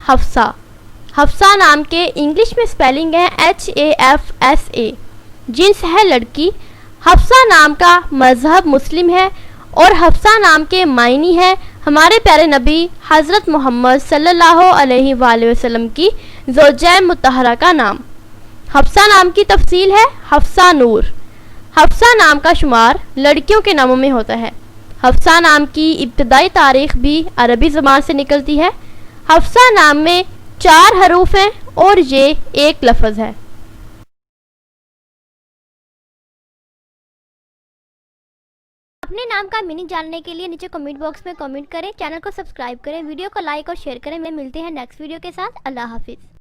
حفصہ. حفصہ نام کے انگلش میں سپیلنگ ہے HAFSA. جنس ہے لڑکی. حفصہ نام کا مذہب مسلم ہے اور حفصہ نام کے معنی ہے ہمارے پیارے نبی حضرت محمد صلی اللہ علیہ وآلہ وسلم کی زوجہ مطہرہ کا نام. حفصہ نام کی تفصیل ہے حفصہ نور. حفصہ نام کا شمار لڑکیوں کے ناموں میں ہوتا ہے. حفصہ نام کی ابتدائی تاریخ بھی عربی زبان سے نکلتی ہے. حفصہ نام میں 4 حروف ہیں اور یہ ایک لفظ ہے. اپنے نام کا میننگ جاننے کے لیے نیچے کمنٹ باکس میں کمنٹ کریں. چینل کو سبسکرائب کریں. ویڈیو کو لائک اور شیئر کریں. ملتے ہیں نیکسٹ ویڈیو کے ساتھ. اللہ حافظ.